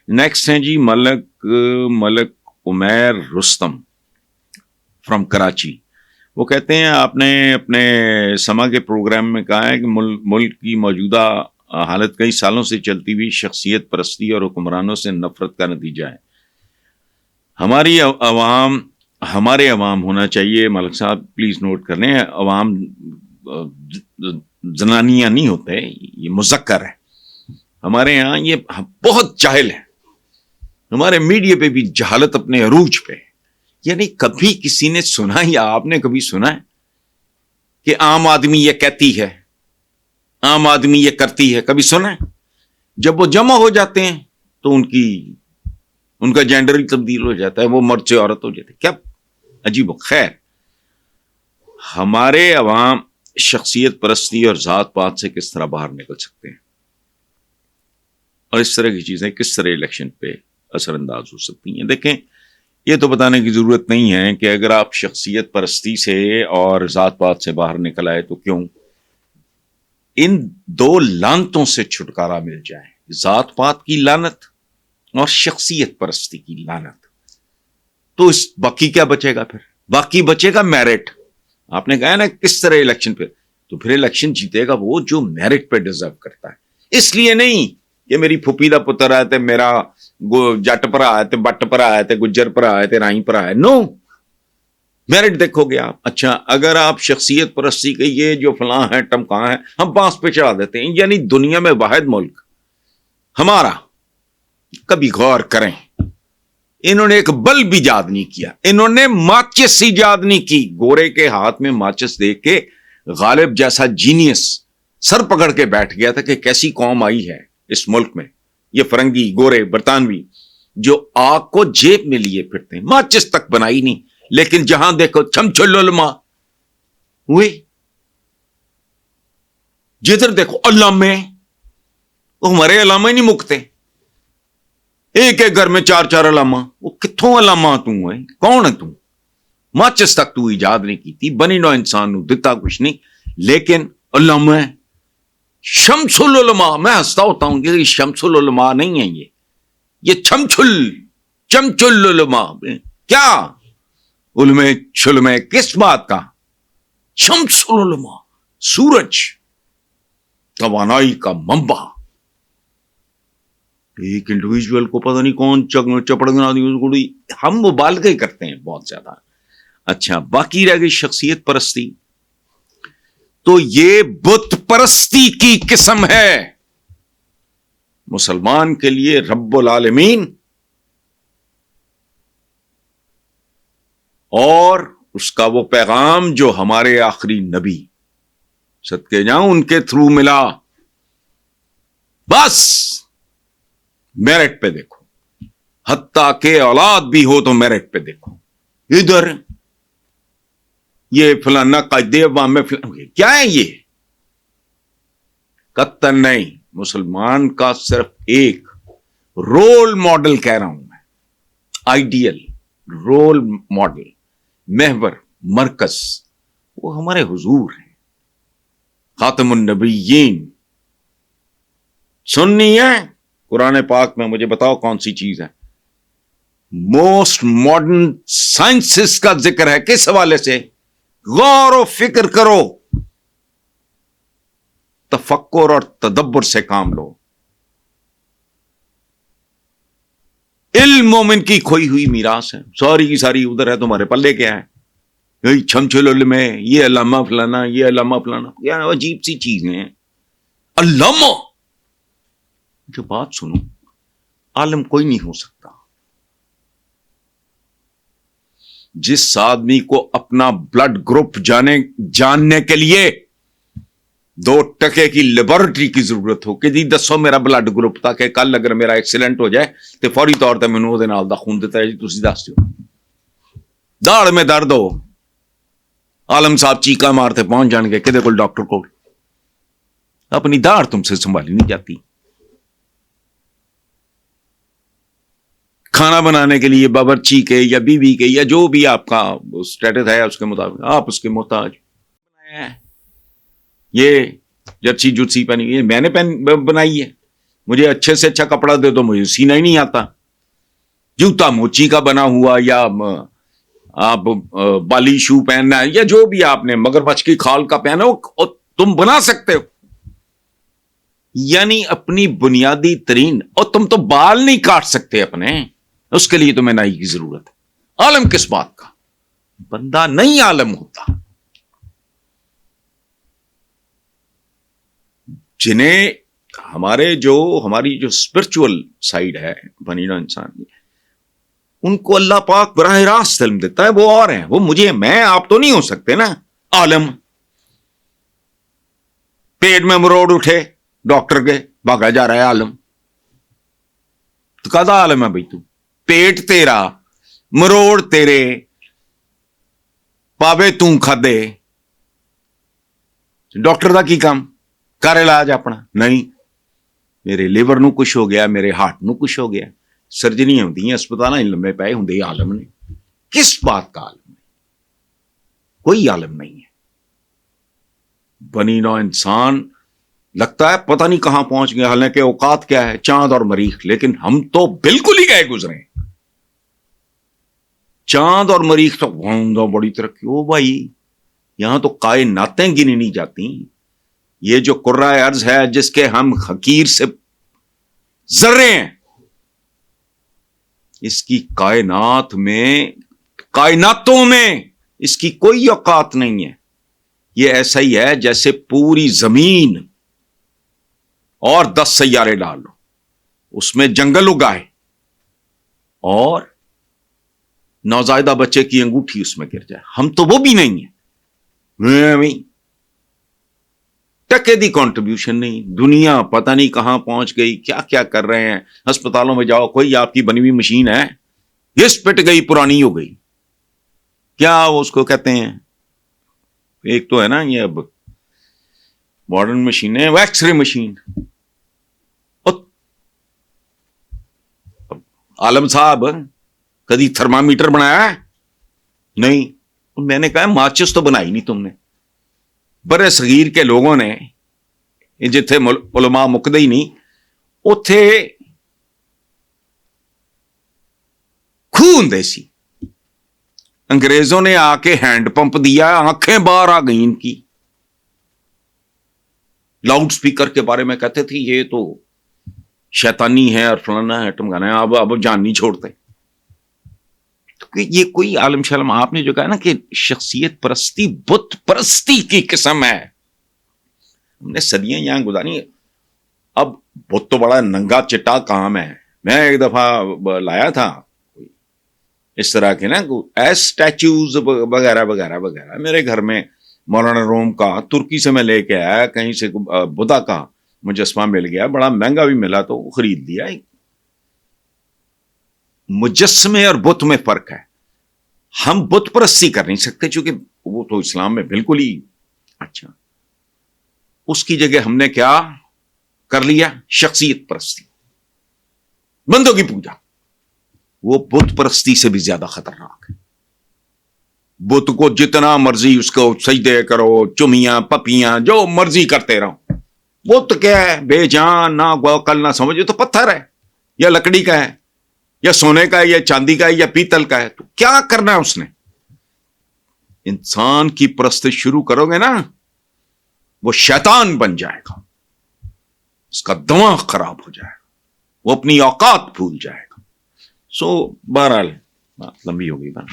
Next ہیں جی ملک Umair Rustam from Karachi. وہ کہتے ہیں آپ نے اپنے سما کے پروگرام میں کہا ہے کہ ملک کی موجودہ حالت کئی سالوں سے چلتی ہوئی شخصیت پرستی اور حکمرانوں سے نفرت کا نتیجہ ہے. ہمارے عوام ہونا چاہیے. ملک صاحب پلیز نوٹ کر لیں, عوام زنانیاں نہیں ہوتے, یہ مذکر ہے. ہمارے یہاں یہ بہت جاہل ہے. ہمارے میڈیا پہ بھی جہالت اپنے عروج پہ. یعنی کبھی کسی نے سنا, یا آپ نے کبھی سنا ہے کہ عام آدمی یہ کہتی ہے, عام آدمی یہ کرتی ہے؟ کبھی سنا ہے؟ جب وہ جمع ہو جاتے ہیں تو ان کا جینڈر ہی تبدیل ہو جاتا ہے, وہ مرد سے عورت ہو جاتے. کیا عجیب و خیر. ہمارے عوام شخصیت پرستی اور ذات پات سے کس طرح باہر نکل سکتے ہیں, اور اس طرح کی چیزیں کس طرح الیکشن پہ اثر انداز ہو سکتی ہیں. دیکھیں, یہ تو بتانے کی ضرورت نہیں ہے کہ اگر آپ شخصیت پرستی سے اور ذات پات سے باہر نکل آئے تو کیوں, ان دو لعنتوں سے چھٹکارا مل جائے, ذات پات کی لعنت اور شخصیت پرستی کی لعنت, تو اس باقی کیا بچے گا؟ پھر باقی بچے گا میرٹ. آپ نے کہا نا کس طرح الیکشن پہ, تو پھر الیکشن جیتے گا وہ جو میرٹ پہ ڈیزرو کرتا ہے. اس لیے نہیں کہ میری پھوپھی دا پتر آئے تھے, میرا جٹ پر آئے تھے, بٹ پر آئے تھے, گجر پر آئے تھے, رائی پر آئے. نو, میرٹ دیکھو گے آپ. اچھا, اگر آپ شخصیت پرستی کے یہ جو فلاں ہے ٹمکاں ہے ہم پاس پہ چڑھا دیتے ہیں, یعنی دنیا میں واحد ملک ہمارا. کبھی غور کریں, انہوں نے ایک بلب ایجاد نہیں کیا, انہوں نے ماچس ایجاد نہیں کی. گورے کے ہاتھ میں ماچس دیکھ کے غالب جیسا جینیس سر پکڑ کے بیٹھ گیا تھا کہ کیسی قوم آئی ہے اس ملک میں, یہ فرنگی, گورے, برطانوی, جو آگ کو جیب میں لیے پھرتے ہیں. ماچس تک بنائی نہیں, لیکن جہاں دیکھو چھمچھل علماء ہوئے, جدھر دیکھو علامے. وہ ہمارے علامہ ہی نہیں مکتے, ایک ایک گھر میں چار چار علامہ. وہ کتھوں علامہ تم ہے, کون ہے تم؟ ماچس تک تو ایجاد نہیں کی تھی, بنی نو انسان نو دتا کچھ نہیں, لیکن علامہ شمس العلماء. میں ہنستا ہوتا ہوں کہ شمس العلماء نہیں ہے, یہ چمچل علماء. کیا علماء چھلمے کس بات کا؟ شمس العلماء, سورج, توانائی کا منبع. ایک انڈیویجول کو پتہ نہیں کون چپڑگنا دی, ہم مبالغے کرتے ہیں بہت زیادہ. اچھا, باقی رہ گئی شخصیت پرستی, تو یہ بت پرستی کی قسم ہے. مسلمان کے لیے رب العالمین اور اس کا وہ پیغام جو ہمارے آخری نبی صدقے جاؤں ان کے تھرو ملا, بس میرٹ پہ دیکھو. حتیٰ کہ اولاد بھی ہو تو میرٹ پہ دیکھو. ادھر یہ فلانا قائد عوام میں کیا ہے, یہ قطن نہیں. مسلمان کا صرف ایک رول ماڈل کہہ رہا ہوں میں, آئیڈیل رول ماڈل, محور, مرکز, وہ ہمارے حضور ہیں, خاتم النبیین. سننی ہے قرآن پاک میں, مجھے بتاؤ کون سی چیز ہے موسٹ ماڈرن سائنسز کا ذکر ہے, کس حوالے سے؟ غور و فکر کرو, تفکر اور تدبر سے کام لو. علم مومن کی کھوئی ہوئی میراث ہے, ساری کی ساری ادھر ہے, تمہارے پلے کیا ہے؟ یہی چھمچھل علم ہے, یہ علامہ فلانا, یہ علامہ فلانا, کیا عجیب سی چیزیں ہیں. علامہ, جو بات سنو, عالم کوئی نہیں ہو سکتا جس آدمی کو اپنا بلڈ گروپ جاننے کے لیے 2 ٹکے کی لیبورٹری کی ضرورت ہو کہ جی دسو میرا بلڈ گروپ, تاکہ کل اگر میرا ایکسیڈنٹ ہو جائے تو فوری طور تے مینوں دے نال دا خون دیتا ہے جی تسی دس دیو. داڑھ میں درد ہو, عالم صاحب چیکا مارتے پہنچ جان گے کدے کول ڈاکٹر کو, اپنی داڑھ تم سے سنبھالی نہیں جاتی. کھانا بنانے کے لیے باورچی کے یا بیوی کے یا جو بھی آپ کا اسٹیٹس ہے اس کے مطابق آپ اس کے محتاج. یہ جرسی جرسی پہنی, یہ میں نے بنائی ہے, مجھے اچھے سے اچھا کپڑا دے دو مجھے سینا ہی نہیں آتا. جوتا موچی کا بنا ہوا یا آپ بالی شو پہننا ہے یا جو بھی آپ نے مگرمچھ کی کھال کا پہنا ہو تم بنا سکتے ہو. یعنی اپنی بنیادی ترین، اور تم تو بال نہیں کاٹ سکتے اپنے، اس کے لیے تمہیں نائی کی ضرورت ہے. عالم کس بات کا؟ بندہ نہیں عالم ہوتا. جنہیں ہماری جو اسپرچول سائڈ ہے بنی نوع انسان کی، ان کو اللہ پاک براہ راست علم دیتا ہے. وہ اور ہیں، وہ مجھے، میں آپ تو نہیں ہو سکتے نا عالم. پیٹ میں مروڑ اٹھے ڈاکٹر کے، بھاگا جا رہا ہے عالم. تو کہتا عالم ہے بھائی تو؟ پیٹ تیرا، مروڑ تیرے، پاوے توں کھدے، ڈاکٹر دا کی کام؟ کر علاج اپنا. نہیں، میرے لیور نو کچھ ہو گیا، میرے ہارٹ نو کچھ ہو گیا، سرجریاں ہوندی ہیں، اسپتال لمبے پے ہوندے. عالم نے کس بات کا عالم ہے؟ کوئی عالم نہیں ہے. بنی نوع انسان لگتا ہے پتہ نہیں کہاں پہنچ گیا، حالانکہ اوقات کیا ہے؟ چاند اور مریخ. لیکن ہم تو بالکل ہی گئے گزرے. چاند اور مریخ تو بڑی ترقی. او بھائی، یہاں تو کائناتیں گنی نہیں جاتی. یہ جو کرۂ ارض ہے جس کے ہم حقیر سے ذرے ہیں، اس کی کائناتوں میں اس کی کوئی اوقات نہیں ہے. یہ ایسا ہی ہے جیسے پوری زمین اور 10 سیارے ڈال لو، اس میں جنگل اگائے اور نوزائیدہ بچے کی انگوٹھی اس میں گر جائے. ہم تو وہ بھی نہیں ہیں. ٹکے دی کنٹریبیوشن نہیں. دنیا پتہ نہیں کہاں پہنچ گئی، کیا کیا کر رہے ہیں. ہسپتالوں میں جاؤ، کوئی آپ کی بنی ہوئی مشین ہے، گھس پٹ گئی، پرانی ہو گئی. کیا اس کو کہتے ہیں، ایک تو ہے نا یہ اب ماڈرن مشین ہے، ایکس رے مشین. عالم صاحب کدی تھرمامیٹر بنایا ہے؟ نہیں. میں نے کہا ماچس تو بنائی نہیں تم نے. برے صغیر کے لوگوں نے، جتھے علماء مکدے ہی نہیں، اتے خون دیسی. انگریزوں نے آ کے ہینڈ پمپ دیا، آنکھیں باہر آ گئی ان کی. لاؤڈ سپیکر کے بارے میں کہتے تھے یہ تو شیطانی ہے اور فلانا ہے ٹمکانا ہے. اب جان نہیں چھوڑتے. یہ کوئی عالم شالم آپ نے جو کہا نا کہ شخصیت پرستی بت پرستی کی قسم ہے. ہم نے صدیاں یہاں گزاری. اب بت تو بڑا ننگا چٹا کام ہے. میں ایک دفعہ لایا تھا اس طرح کے نا اسٹیچوز وغیرہ وغیرہ وغیرہ میرے گھر میں. مولانا روم کا ترکی سے میں لے کے آیا، کہیں سے بدھا کا مجسمہ مل گیا، بڑا مہنگا بھی ملا تو خرید لیا. مجسمے اور بت میں فرق ہے. ہم بت پرستی کر نہیں سکتے چونکہ وہ تو اسلام میں بالکل ہی اچھا. اس کی جگہ ہم نے کیا کر لیا؟ شخصیت پرستی، بندوں کی پوجا. وہ بت پرستی سے بھی زیادہ خطرناک ہے. بت کو جتنا مرضی اس کو سجدے کرو، چمیاں پپیاں جو مرضی کرتے رہو. بت کیا ہے؟ بے جان، نہ کل نہ سمجھو تو پتھر ہے یا لکڑی کا ہے یا سونے کا ہے یا چاندی کا ہے یا پیتل کا ہے. تو کیا کرنا ہے اس نے؟ انسان کی پرست شروع کرو گے نا، وہ شیطان بن جائے گا، اس کا دماغ خراب ہو جائے گا، وہ اپنی اوقات بھول جائے گا. سو بہرحال لمبی ہو گئی بات.